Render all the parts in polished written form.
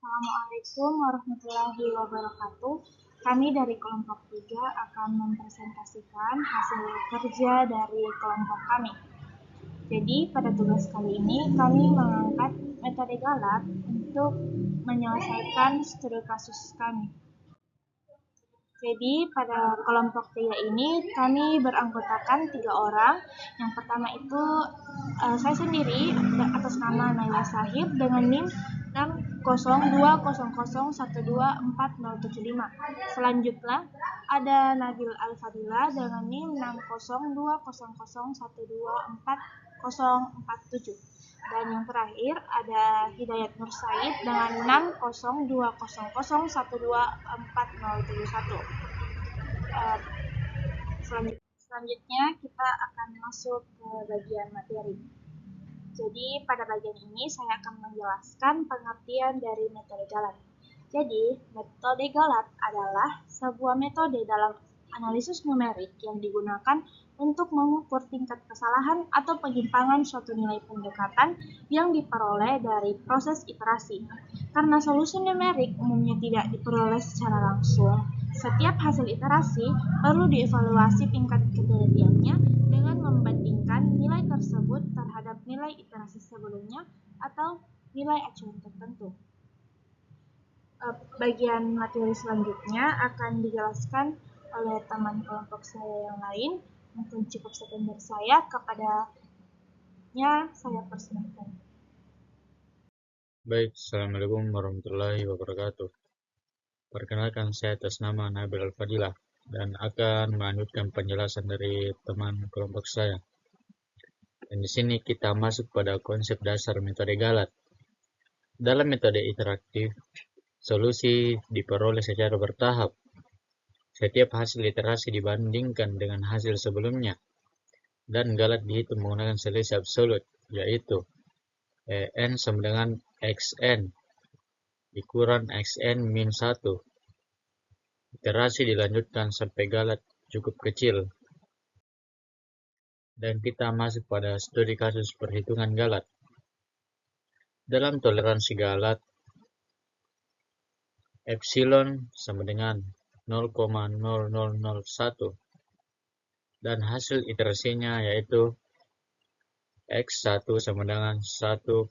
Assalamualaikum warahmatullahi wabarakatuh. Kami dari kelompok 3 akan mempresentasikan hasil kerja dari kelompok kami. Jadi pada tugas kali ini kami mengangkat metode Galat untuk menyelesaikan studi kasus kami. Jadi pada kelompok 3 ini kami beranggotakan 3 orang. Yang pertama itu saya sendiri atas nama Naila Sahib dengan NIM 60200124075. Selanjutnya ada Nabil Al-Fadila dengan NIM 60200124047. Dan yang terakhir ada Hidayat Nur Said dengan 60200124071. Selanjutnya kita akan masuk ke bagian materi. Jadi pada bagian ini saya akan menjelaskan pengertian dari metode Galat. Jadi metode Galat adalah sebuah metode dalam analisis numerik yang digunakan untuk mengukur tingkat kesalahan atau penyimpangan suatu nilai pendekatan yang diperoleh dari proses iterasi. Karena solusi numerik umumnya tidak diperoleh secara langsung, setiap hasil iterasi perlu dievaluasi tingkat ketelitiannya dengan membandingkan nilai tersebut terhadap nilai iterasi sebelumnya atau nilai acuan tertentu. Bagian materi selanjutnya akan dijelaskan oleh teman kelompok saya yang lain. Mungkin cukup sekian dari saya. Kepadanya saya persilahkan. Baik, Assalamualaikum warahmatullahi wabarakatuh. Perkenalkan, saya atas nama Nabil Al-Fadilah dan akan melanjutkan penjelasan dari teman kelompok saya. Dan di sini kita masuk pada konsep dasar metode Galat. Dalam metode interaktif, solusi diperoleh secara bertahap. Setiap hasil iterasi dibandingkan dengan hasil sebelumnya, dan Galat dihitung menggunakan selisih absolut, yaitu n sama dengan xn dikurang xn min 1. Iterasi dilanjutkan sampai Galat cukup kecil. Dan kita masuk pada studi kasus perhitungan Galat. Dalam toleransi Galat, epsilon sama dengan 0,0001 dan hasil iterasinya yaitu x1 sama dengan 1,20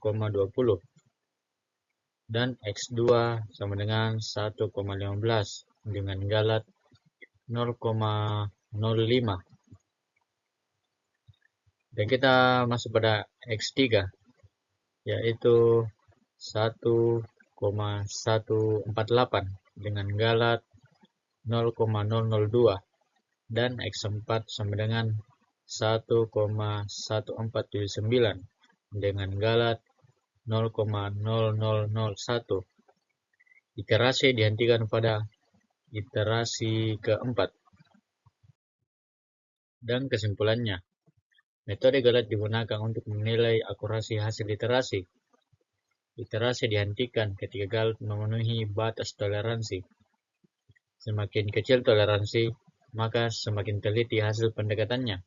dan x2 sama dengan 1,15 dengan Galat 0,05. Dan kita masuk pada x3 yaitu 1,148 dengan Galat 0,002 dan x4 sama dengan 1,1479 dengan Galat 0,0001. Iterasi dihentikan pada iterasi keempat. Dan kesimpulannya, metode Galat digunakan untuk menilai akurasi hasil iterasi. Iterasi dihentikan ketika Galat memenuhi batas toleransi. Semakin kecil toleransi, maka semakin teliti hasil pendekatannya.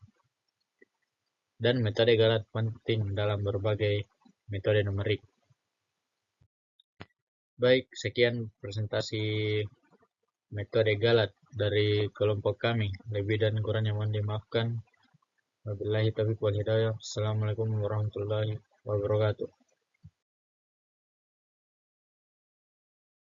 Dan metode Galat penting dalam berbagai metode numerik. Baik, sekian presentasi metode Galat dari kelompok kami. Lebih dan kurangnya mohon dimaafkan. Wabillahi taufiq wal hidayah. Assalamualaikum warahmatullahi wabarakatuh.